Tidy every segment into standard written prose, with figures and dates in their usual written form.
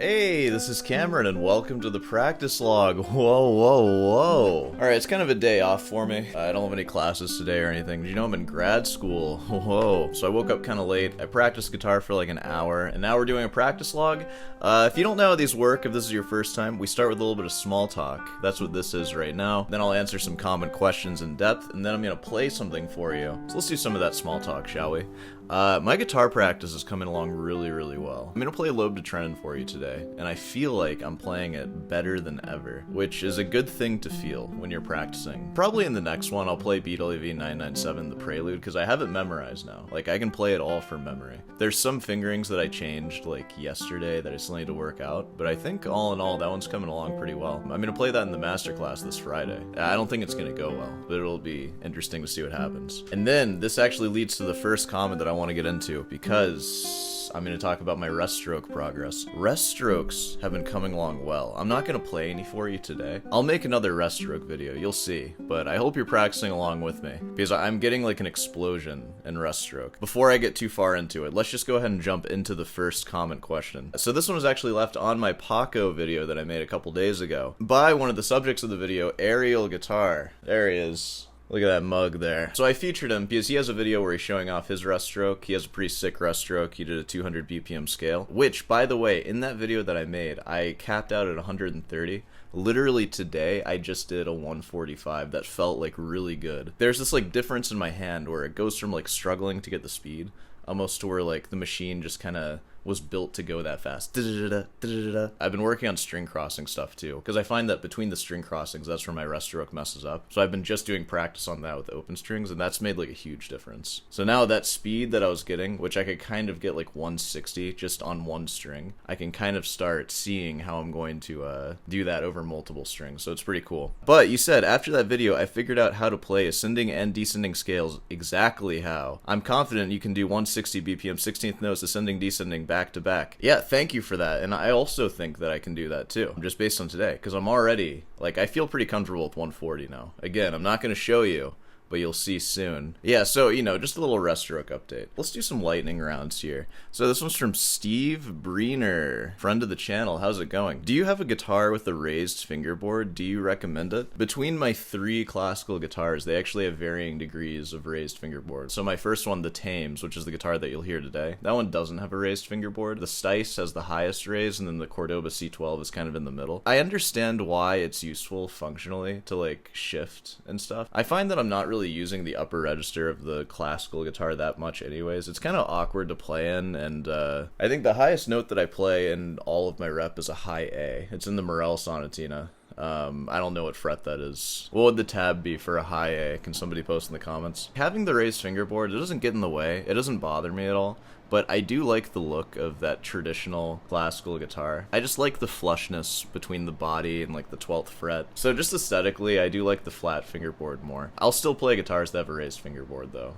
Hey, this is Cameron, and welcome to the practice log. Whoa. Alright, it's kind of a day off for me. I don't have any classes today or anything. Did you know I'm in grad school? Whoa. So I woke up kind of late. I practiced guitar for like an hour, and now we're doing a practice log. If you don't know how these work, if this is your first time, we start with a little bit of small talk. That's what this is right now. Then I'll answer some common questions in depth, and then I'm going to play something for you. So let's do some of that small talk, shall we? My guitar practice is coming along really well. I'm gonna play Lobe de Trennen for you today, and I feel like I'm playing it better than ever, which is a good thing to feel when you're practicing. Probably in the next one, I'll play BWV 997, the Prelude, because I have it memorized now. Like, I can play it all from memory. There's some fingerings that I changed, like, yesterday that I still need to work out, but I think all in all, that one's coming along pretty well. I'm gonna play that in the masterclass this Friday. I don't think it's gonna go well, but it'll be interesting to see what happens. And then, this actually leads to the first comment that I want to get into, because I'm going to talk about my rest stroke progress. Rest strokes have been coming along well. I'm not going to play any for you today. I'll make another rest stroke video, you'll see, but I hope you're practicing along with me, because I'm getting like an explosion in rest stroke. Before I get too far into it, let's just go ahead and jump into the first comment question. So this one was actually left on my Paco video that I made a couple days ago by one of the subjects of the video, Aerial Guitar. There he is. Look at that mug there. So I featured him because he has a video where he's showing off his rest stroke. He has a pretty sick rest stroke. He did a 200 BPM scale, which, by the way, in that video that I made, I capped out at 130. Literally today, I just did a 145 that felt like really good. There's this like difference in my hand where it goes from like struggling to get the speed, almost to where like the machine just kind of was built to go that fast. I've been working on string crossing stuff too, because I find that between the string crossings, that's where my rest stroke messes up. So I've been just doing practice on that with the open strings, and that's made like a huge difference. So now that speed that I was getting, which I could kind of get like 160 just on one string, I can kind of start seeing how I'm going to do that over multiple strings. So it's pretty cool. But you said after that video, I figured out how to play ascending and descending scales exactly how. I'm confident you can do 160 BPM 16th notes, ascending, descending, back to back. Yeah, thank you for that. And I also think that I can do that too, just based on today, because I'm already, like, I feel pretty comfortable with 140 now. Again, I'm not going to show you, but you'll see soon. Yeah, so, you know, just a little rest stroke update. Let's do some lightning rounds here. So this one's from Steve Breener, friend of the channel. How's it going? Do you have a guitar with a raised fingerboard? Do you recommend it? Between my 3 classical guitars, they actually have varying degrees of raised fingerboard. So my first one, the Thames, which is the guitar that you'll hear today, that one doesn't have a raised fingerboard. The Stice has the highest raise, and then the Cordoba C12 is kind of in the middle. I understand why it's useful functionally to like shift and stuff. I find that I'm not really using the upper register of the classical guitar that much anyways. It's kind of awkward to play in, and I think the highest note that I play in all of my rep is a high A. It's in the Morel Sonatina. I don't know what fret that is. What would the tab be for a high A? Can somebody post in the comments? Having the raised fingerboard, it doesn't get in the way. It doesn't bother me at all. But I do like the look of that traditional classical guitar. I just like the flushness between the body and like the 12th fret. So just aesthetically, I do like the flat fingerboard more. I'll still play guitars that have a raised fingerboard though.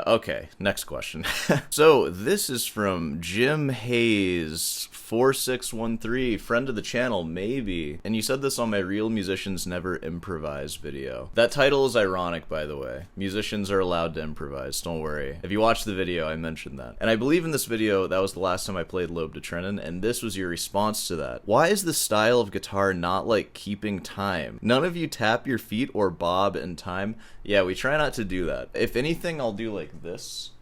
Okay, next question. So this is from Jim Hayes 4613, friend of the channel, maybe. And you said this on my Real Musicians Never Improvise video. That title is ironic, by the way. Musicians are allowed to improvise, don't worry. If you watch the video, I mentioned that. And I believe in this video, that was the last time I played Lobe de Trennen, and this was your response to that. Why is this style of guitar not like keeping time? None of you tap your feet or bob in time? Yeah, we try not to do that. If anything, I'll do like this.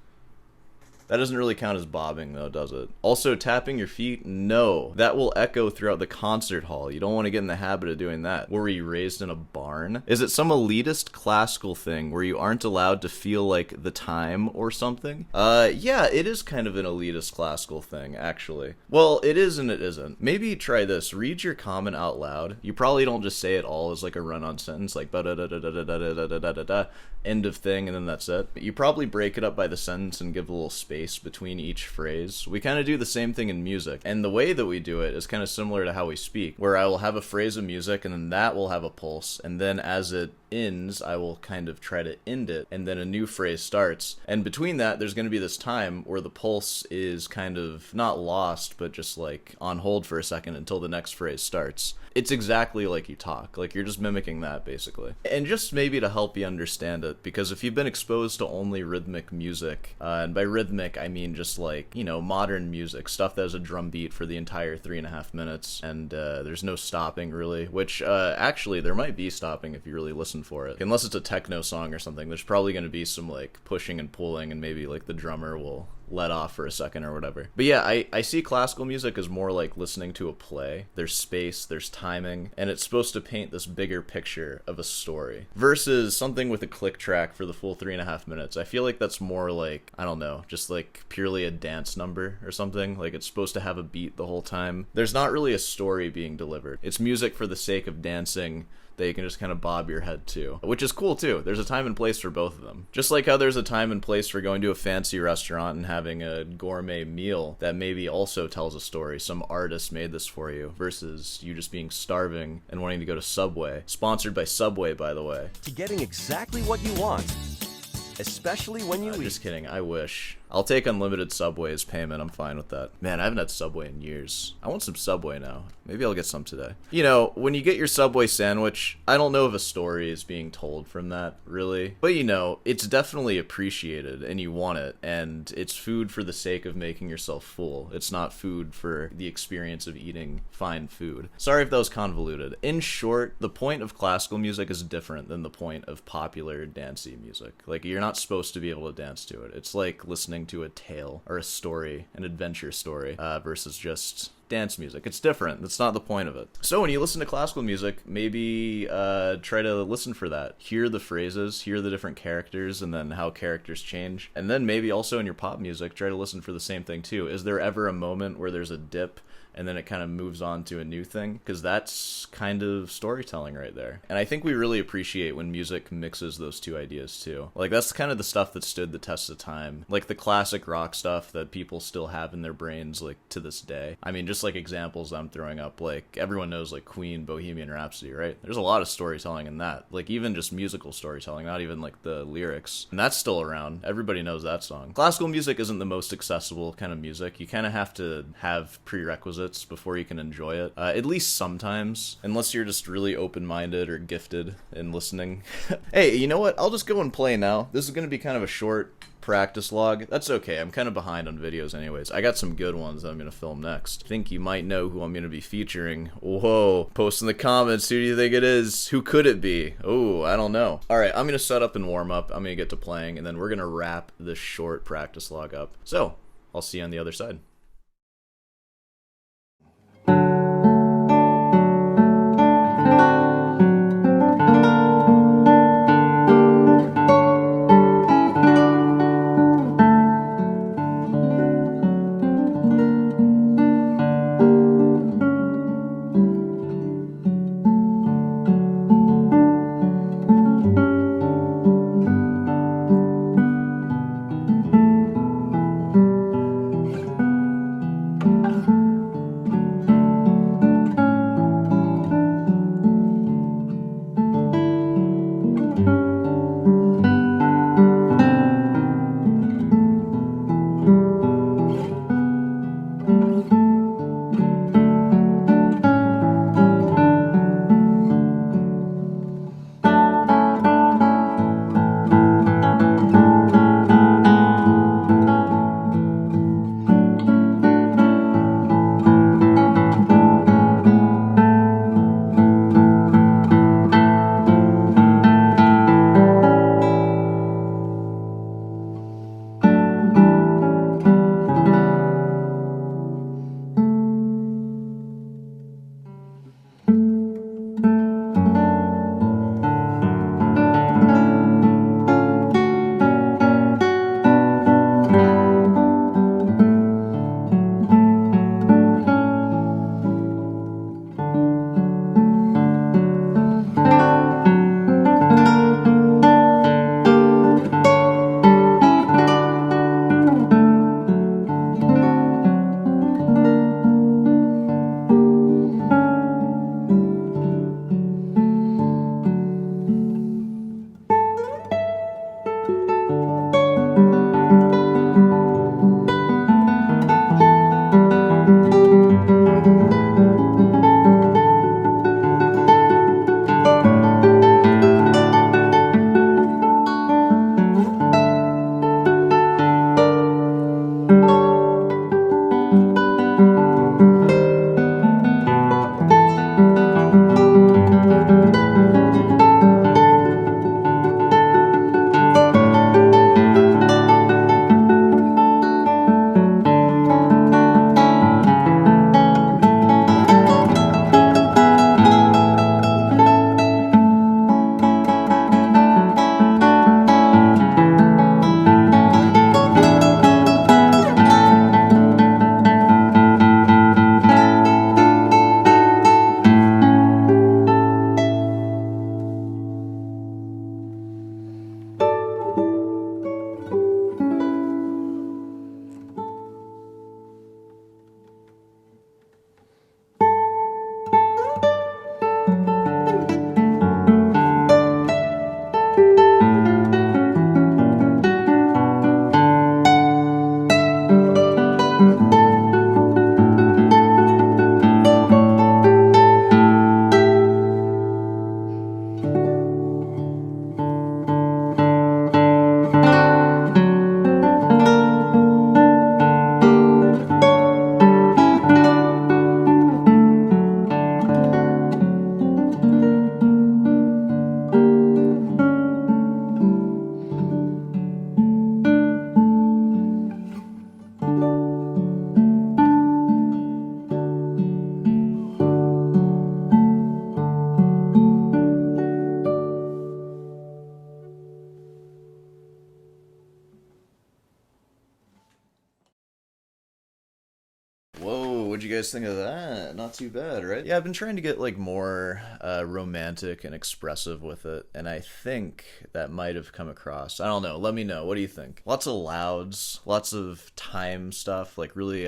That doesn't really count as bobbing though, does it? Also, tapping your feet? No. That will echo throughout the concert hall. You don't want to get in the habit of doing that. Were you raised in a barn? Is it some elitist classical thing where you aren't allowed to feel like the time or something? Yeah, it is kind of an elitist classical thing, actually. Well, it is and it isn't. Maybe try this. Read your comment out loud. You probably don't just say it all as like a run-on sentence, like ba-da-da-da-da-da-da-da-da-da, end of thing, and then that's it. You probably break it up by the sentence and give a little space between each phrase. We kind of do the same thing in music, and the way that we do it is kind of similar to how we speak, where I will have a phrase of music and then that will have a pulse, and then as it ends, I will kind of try to end it, and then a new phrase starts. And between that, there's going to be this time where the pulse is kind of not lost, but just like on hold for a second until the next phrase starts. It's exactly like you talk. Like, you're just mimicking that, basically. And just maybe to help you understand it, because if you've been exposed to only rhythmic music, and by rhythmic, I mean just like, you know, modern music, stuff that has a drum beat for the entire 3.5 minutes, and there's no stopping, really, which, actually, there might be stopping if you really listen for it. Unless it's a techno song or something, there's probably going to be some, like, pushing and pulling, and maybe, like, the drummer will let off for a second or whatever. But yeah, I see classical music as more like listening to a play. There's space, there's timing, and it's supposed to paint this bigger picture of a story. Versus something with a click track for the full 3.5 minutes. I feel like that's more like, I don't know, just like purely a dance number or something. Like, it's supposed to have a beat the whole time. There's not really a story being delivered. It's music for the sake of dancing that you can just kind of bob your head to, which is cool too. There's a time and place for both of them. Just like how there's a time and place for going to a fancy restaurant and having a gourmet meal that maybe also tells a story. Some artist made this for you, versus you just being starving and wanting to go to Subway. Sponsored by Subway, by the way. To getting exactly what you want, especially when you eat. Just kidding, I wish. I'll take unlimited Subway as payment, I'm fine with that. Man, I haven't had Subway in years. I want some Subway now. Maybe I'll get some today. You know, when you get your Subway sandwich, I don't know if a story is being told from that, really. But you know, it's definitely appreciated, and you want it, and it's food for the sake of making yourself full. It's not food for the experience of eating fine food. Sorry if that was convoluted. In short, the point of classical music is different than the point of popular dancey music. Like, you're not supposed to be able to dance to it. It's like listening to a tale or a story, an adventure story, versus just dance music. It's different. That's not the point of it. So when you listen to classical music, maybe try to listen for that. Hear the phrases, hear the different characters, and then how characters change. And then maybe also in your pop music, try to listen for the same thing too. Is there ever a moment where there's a dip and then it kind of moves on to a new thing? Because that's kind of storytelling right there. And I think we really appreciate when music mixes those two ideas too. Like, that's kind of the stuff that stood the test of time. Like the classic rock stuff that people still have in their brains, like, to this day. I mean, just like examples I'm throwing up, like, everyone knows, like, Queen, Bohemian Rhapsody, right? There's a lot of storytelling in that. Like, even just musical storytelling, not even like the lyrics. And that's still around. Everybody knows that song. Classical music isn't the most accessible kind of music. You kind of have to have prerequisites before you can enjoy it, at least sometimes, unless you're just really open-minded or gifted in listening. Hey, you know what? I'll just go and play now. This is going to be kind of a short practice log. That's okay. I'm kind of behind on videos anyways. I got some good ones that I'm going to film next. I think you might know who I'm going to be featuring. Whoa. Post in the comments. Who do you think it is? Who could it be? Oh, I don't know. Alright, I'm going to set up and warm up. I'm going to get to playing, and then we're going to wrap this short practice log up. So, I'll see you on the other side. Whoa, what'd you guys think of that? Not too bad, right? Yeah, I've been trying to get like more romantic and expressive with it, and I think that might have come across. I don't know. Let me know. What do you think? Lots of louds, lots of time stuff, like really,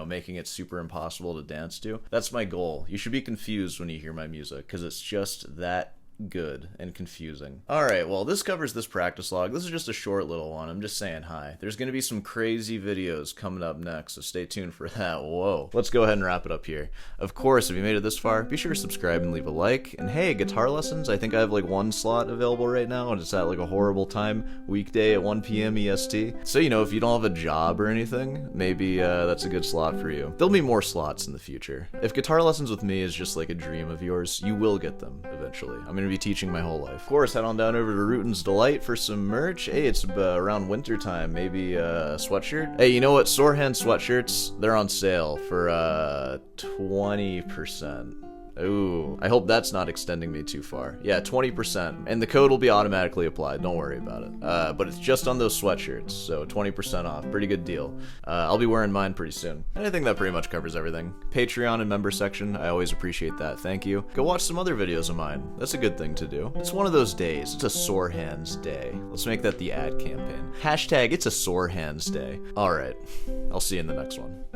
making it super impossible to dance to. That's my goal. You should be confused when you hear my music, because it's just that good and confusing. Alright, well, this covers this practice log. This is just a short little one. I'm just saying hi. There's gonna be some crazy videos coming up next, so stay tuned for that. Whoa. Let's go ahead and wrap it up here. Of course, if you made it this far, be sure to subscribe and leave a like. And hey, guitar lessons, I think I have like one slot available right now, and it's at like a horrible time, weekday at 1 p.m. EST. So, if you don't have a job or anything, maybe that's a good slot for you. There'll be more slots in the future. If guitar lessons with me is just like a dream of yours, you will get them eventually. I'm gonna be teaching my whole life. Of course, head on down over to Rootin's Delight for some merch. Hey, it's around winter time. Maybe a sweatshirt. Hey, you know what? Sorehand sweatshirts, they're on sale for 20%. Ooh, I hope that's not extending me too far. Yeah, 20%, and the code will be automatically applied, don't worry about it. But it's just on those sweatshirts, so 20% off, pretty good deal. I'll be wearing mine pretty soon. And I think that pretty much covers everything. Patreon and member section, I always appreciate that, thank you. Go watch some other videos of mine, that's a good thing to do. It's one of those days, it's a sore hands day. Let's make that the ad campaign. Hashtag it's a sore hands day. Alright, I'll see you in the next one.